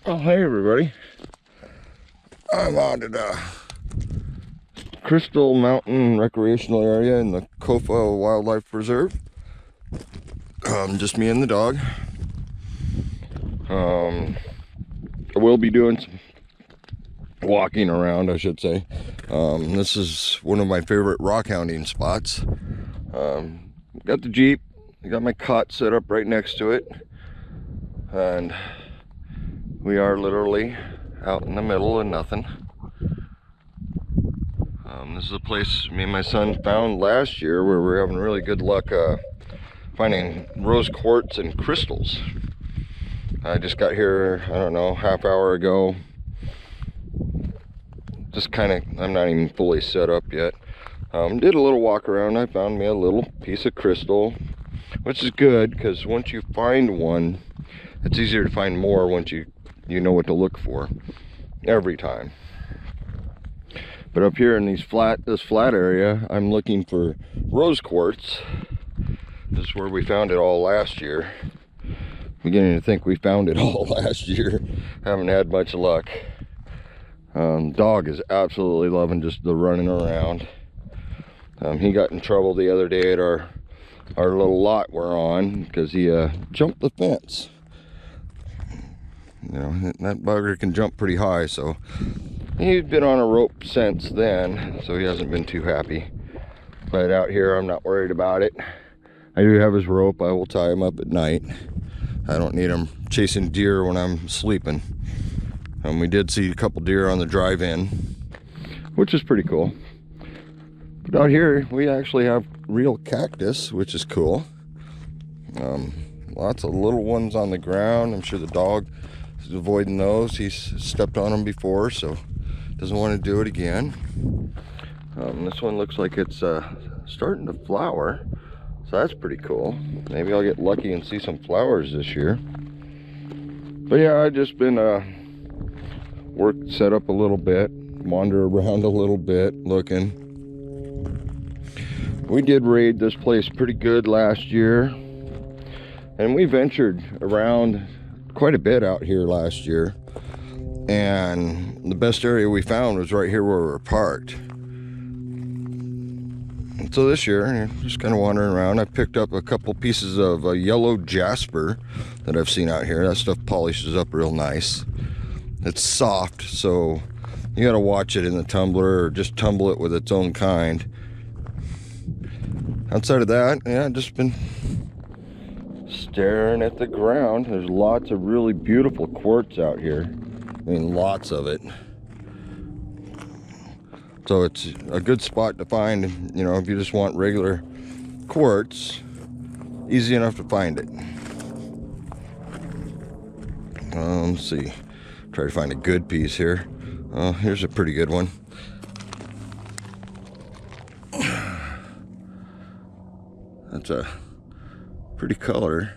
Oh, hey everybody. I'm out at Crystal Mountain Recreational Area in the Kofa Wildlife Preserve. Just me and the dog. I will be doing some walking around, I should say. This is one of my favorite rockhounding spots. Got the Jeep, I got my cot set up right next to it, and we are literally out in the middle of nothing. This is a place me and my son found last year where we're having really good luck finding rose quartz and crystals. I just got here, I don't know, half hour ago. Just kind of, I'm not even fully set up yet. Did a little walk around. I found me a little piece of crystal, which is good because once you find one, it's easier to find more once you know what to look for every time. But up here in this flat area, I'm looking for rose quartz. This is where we found it all last year. Beginning to think we found it all last year. Haven't had much luck. Dog is absolutely loving just the running around. He got in trouble the other day at our little lot we're on because he jumped the fence. You know, that bugger can jump pretty high, so he's been on a rope since then, so he hasn't been too happy. But out here, I'm not worried about it. I do have his rope. I will tie him up at night. I don't need him chasing deer when I'm sleeping. We did see a couple deer on the drive-in, which is pretty cool. But out here, we actually have real cactus, which is cool. Lots of little ones on the ground. I'm sure the dog is avoiding those. He's stepped on them before, so doesn't want to do it again. This one looks like it's starting to flower, so that's pretty cool. Maybe I'll get lucky and see some flowers this year. But yeah, I've just been set up a little bit, wander around a little bit, looking. We did raid this place pretty good last year, and we ventured around quite a bit out here last year. And the best area we found was right here where we were parked. And so this year, just kind of wandering around, I picked up a couple pieces of yellow jasper that I've seen out here. That stuff polishes up real nice. It's soft, so you gotta watch it in the tumbler or just tumble it with its own kind. Outside of that, yeah, I've just been staring at the ground. There's lots of really beautiful quartz out here. I mean, lots of it. So it's a good spot to find, you know, if you just want regular quartz. Easy enough to find it. Let's see. Try to find a good piece here. Here's a pretty good one. That's a pretty color.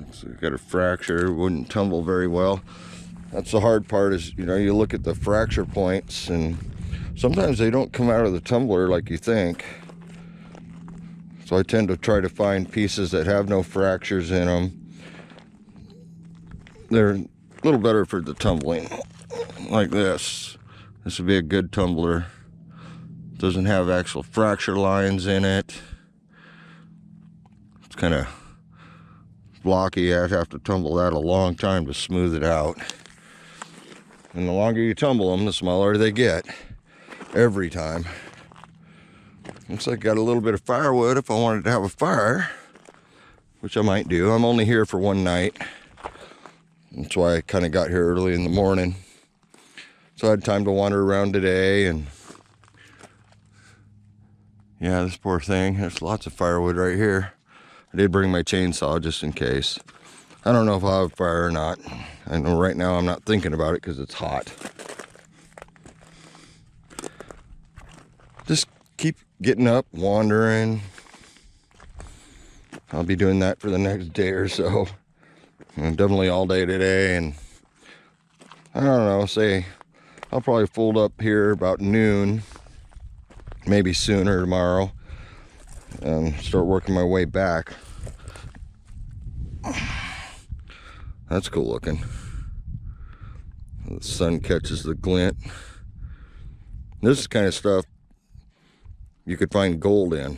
It's got a fracture, wouldn't tumble very well. That's the hard part is, you know, you look at the fracture points and sometimes they don't come out of the tumbler like you think. So I tend to try to find pieces that have no fractures in them. They're a little better for the tumbling, like this. This would be a good tumbler. Doesn't have actual fracture lines in it. It's kind of blocky. I'd have to tumble that a long time to smooth it out. And the longer you tumble them, the smaller they get every time. Looks like I got a little bit of firewood if I wanted to have a fire, which I might do. I'm only here for one night. That's why I kind of got here early in the morning. So I had time to wander around today, and yeah, this poor thing. There's lots of firewood right here. I did bring my chainsaw just in case. I don't know if I'll have a fire or not. I know right now I'm not thinking about it because it's hot. Just keep getting up, wandering. I'll be doing that for the next day or so. And definitely all day today, and I don't know, say I'll probably fold up here about noon, maybe sooner tomorrow, and start working my way back. That's cool looking. The sun catches the glint. This is the kind of stuff you could find gold in.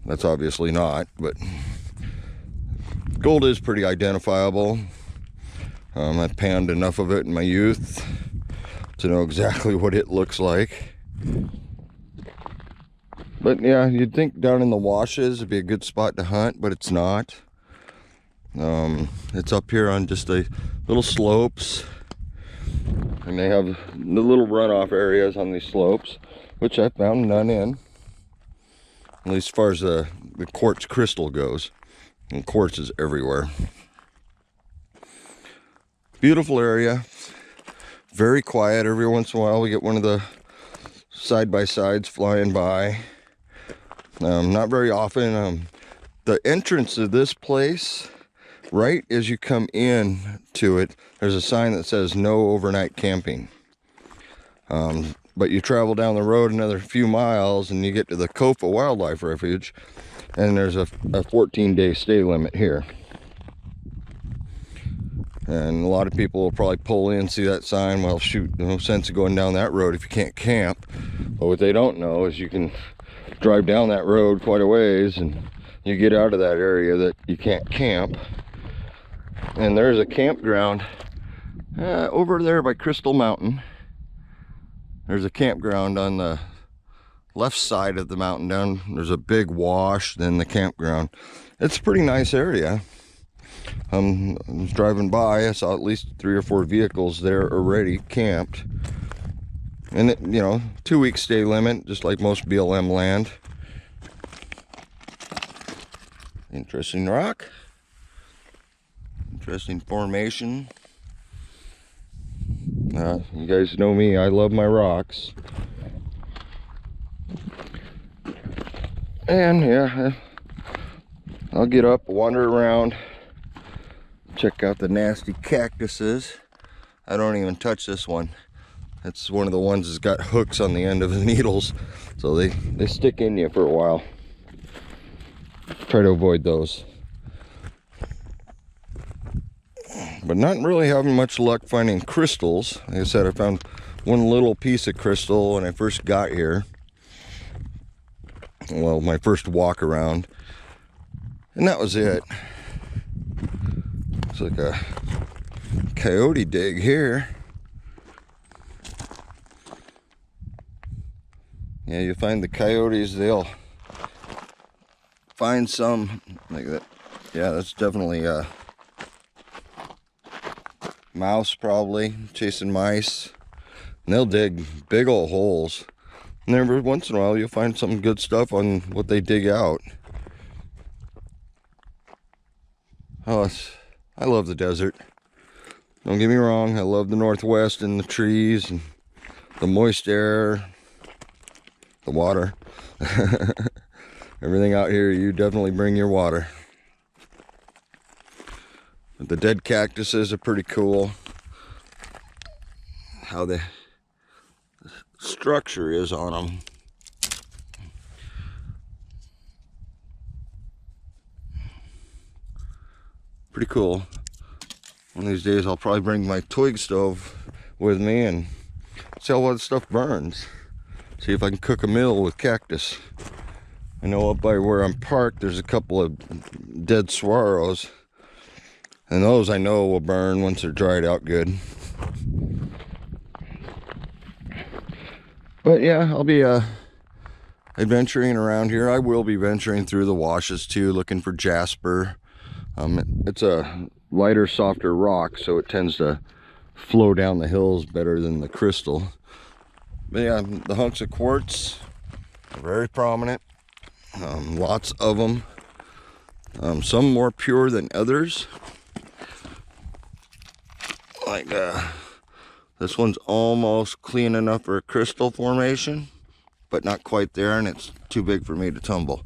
That's obviously not, but gold is pretty identifiable. I've panned enough of it in my youth to know exactly what it looks like. But yeah, you'd think down in the washes it'd be a good spot to hunt, but it's not. It's up here on just the little slopes, and they have the little runoff areas on these slopes, which I found none in, at least as far as the quartz crystal goes. And quartz is everywhere. Beautiful area, very quiet. Every once in a while we get one of the side-by-sides flying by. Not very often. The entrance to this place, right as you come in to it, there's a sign that says no overnight camping. But you travel down the road another few miles and you get to the Kofa Wildlife Refuge, and there's a 14-day stay limit here. And a lot of people will probably pull in, see that sign, well shoot, no sense of going down that road if you can't camp. But what they don't know is you can drive down that road quite a ways and you get out of that area that you can't camp. And there's a campground over there by Crystal Mountain. There's a campground on the left side of the mountain down. There's a big wash, then the campground. It's a pretty nice area. I was driving by, I saw at least 3 or 4 vehicles there already camped. And it, you know, 2-week stay limit, just like most BLM land. Interesting rock. Interesting formation. You guys know me, I love my rocks. And yeah, I'll get up, wander around, check out the nasty cactuses. I don't even touch this one. It's one of the ones that's got hooks on the end of the needles, so they stick in you for a while. Try to avoid those. But not really having much luck finding crystals. Like I said, I found one little piece of crystal when I first got here. Well, my first walk around. And that was it. It's like a coyote dig here. Yeah, you find the coyotes, they'll find some like that. Yeah, that's definitely mouse, probably chasing mice. And they'll dig big old holes. And every once in a while you'll find some good stuff on what they dig out. Oh, I love the desert. Don't get me wrong, I love the Northwest and the trees and the moist air, the water. Everything out here, you definitely bring your water. But the dead cactuses are pretty cool. How the structure is on them. Pretty cool. One of these days I'll probably bring my twig stove with me and see how well stuff burns. See if I can cook a meal with cactus. I know up by where I'm parked there's a couple of dead saguaros, and those I know will burn once they're dried out good. But yeah, I'll be adventuring around here. I will be venturing through the washes too, looking for jasper. It's a lighter, softer rock, so it tends to flow down the hills better than the crystal. But yeah, the hunks of quartz are very prominent. Lots of them. Some more pure than others. Like this one's almost clean enough for a crystal formation, but not quite there, and it's too big for me to tumble.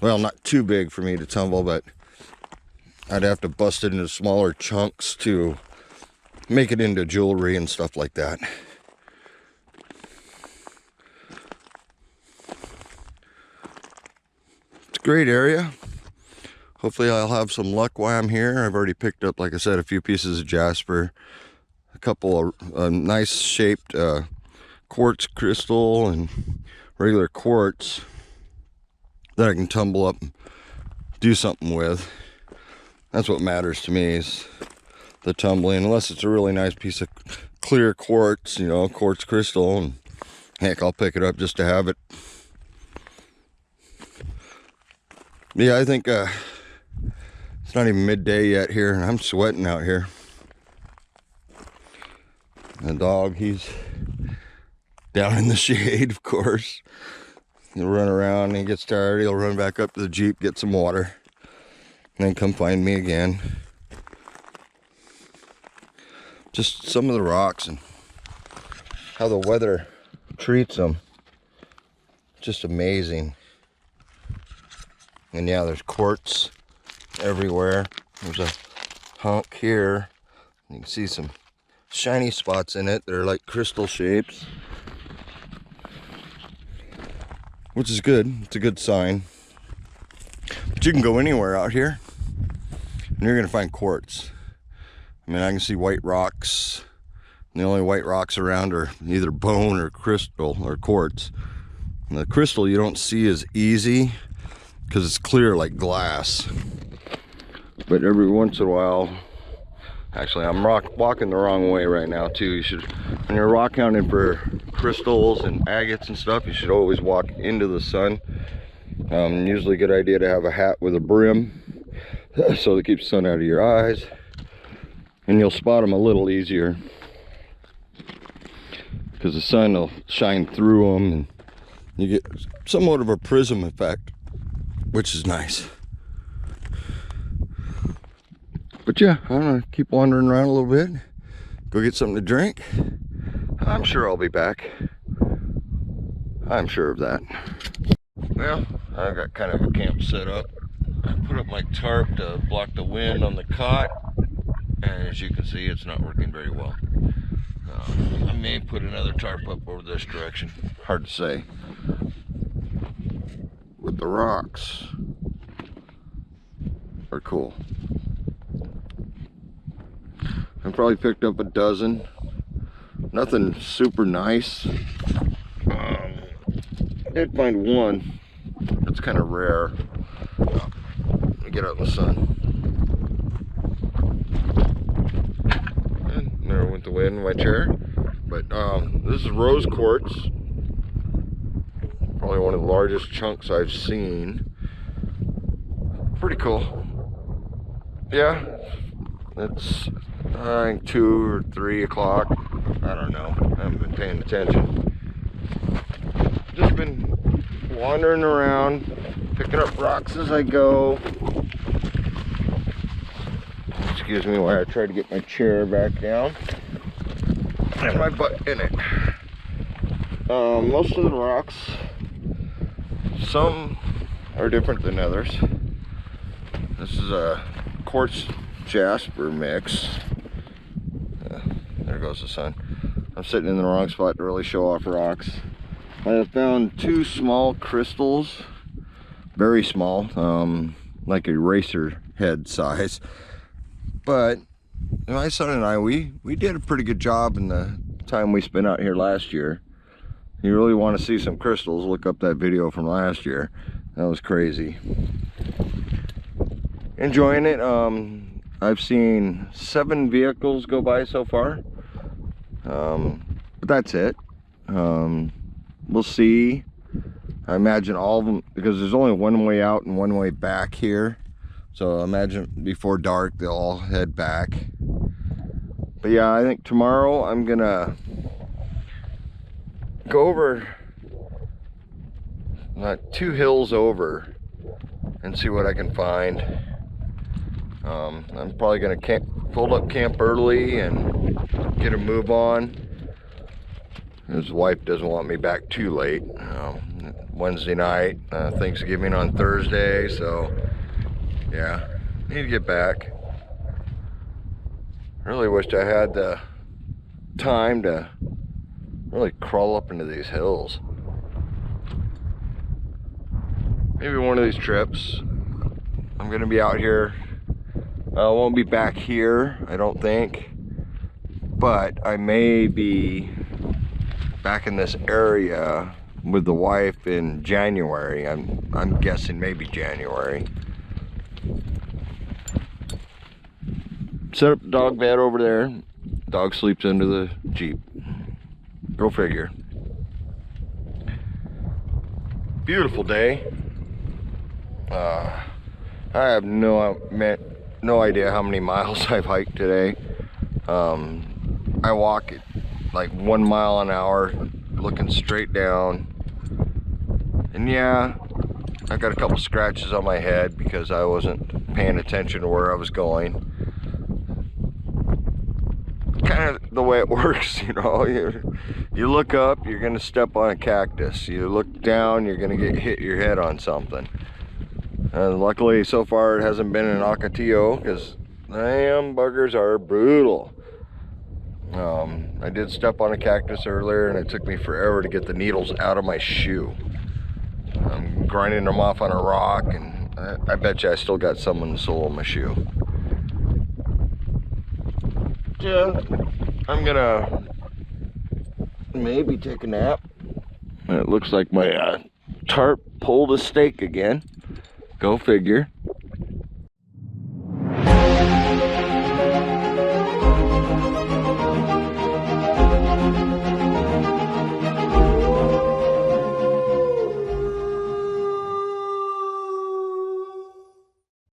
Well, not too big for me to tumble, but I'd have to bust it into smaller chunks to make it into jewelry and stuff like that. It's a great area. hopefully I'll have some luck while I'm here. I've already picked up, like I said, a few pieces of jasper, a couple of nice shaped quartz crystal and regular quartz that I can tumble up and do something with. That's what matters to me, is the tumbling, unless it's a really nice piece of clear quartz, you know, quartz crystal, and heck, I'll pick it up just to have it. Yeah, I think it's not even midday yet here, and I'm sweating out here. The dog, he's down in the shade, of course. He'll run around, and he gets tired, he'll run back up to the Jeep, get some water, and then come find me again. Just some of the rocks and how the weather treats them. Just amazing. And yeah, there's quartz everywhere. There's a hunk here. You can see some shiny spots in it. They're like crystal shapes, which is good. It's a good sign. But you can go anywhere out here and you're gonna find quartz. I mean, I can see white rocks, and the only white rocks around are either bone or crystal or quartz. And the crystal you don't see as easy because it's clear like glass. But every once in a while, actually I'm walking the wrong way right now too. You should, when you're rock hounding for crystals and agates and stuff, you should always walk into the sun. Usually a good idea to have a hat with a brim so it keeps the sun out of your eyes, and you'll spot them a little easier because the sun will shine through them and you get somewhat of a prism effect, which is nice. But yeah, I'm gonna keep wandering around a little bit, go get something to drink. I'm sure I'll be back. I'm sure of that. Well, I got kind of a camp set up. I put up my tarp to block the wind on the cot, and as you can see, it's not working very well. I may put another tarp up over this direction. Hard to say. But the rocks are cool. I probably picked up a dozen. Nothing super nice. I did find one. It's kind of rare. Let me get out in the sun. And there went the wind in my chair. But this is rose quartz. Probably one of the largest chunks I've seen. Pretty cool. Yeah, it's I think 2 or 3 o'clock. I don't know. I haven't been paying attention. Just been wandering around, picking up rocks as I go. Excuse me while I try to get my chair back down and my butt in it. Most of the rocks, some are different than others. This is a quartz jasper mix. There goes the sun. I'm sitting in the wrong spot to really show off rocks. I have found 2 small crystals, very small, like a eraser head size. But my son and I, we did a pretty good job in the time we spent out here last year. You really want to see some crystals, look up that video from last year. That was crazy. Enjoying it. I've seen 7 vehicles go by so far. But that's it. We'll see. I imagine all of them, because there's only one way out and one way back here. So I imagine before dark they'll all head back. But yeah, I think tomorrow I'm gonna go over 2 hills over and see what I can find. I'm probably gonna fold up camp early and get a move on. His wife doesn't want me back too late. Wednesday night, Thanksgiving on Thursday, so yeah, need to get back. Really wished I had the time to really crawl up into these hills. Maybe one of these trips I'm gonna be out here. I won't be back here, I don't think, but I may be back in this area with the wife in January. I'm guessing maybe January. Set up the dog bed over there. Dog sleeps under the Jeep. Go figure. Beautiful day. I have no idea how many miles I've hiked today. I walk at like 1 mile an hour, looking straight down. And yeah, I got a couple scratches on my head because I wasn't paying attention to where I was going. Kind of the way it works, you know. You look up, you're gonna step on a cactus. You look down, you're gonna hit your head on something. And luckily, so far, it hasn't been an Ocotillo, because damn buggers are brutal. I did step on a cactus earlier, and it took me forever to get the needles out of my shoe. I'm grinding them off on a rock, and I bet you I still got some in the sole of my shoe. Yeah, I'm gonna maybe take a nap. It looks like my tarp pulled a stake again. Go figure.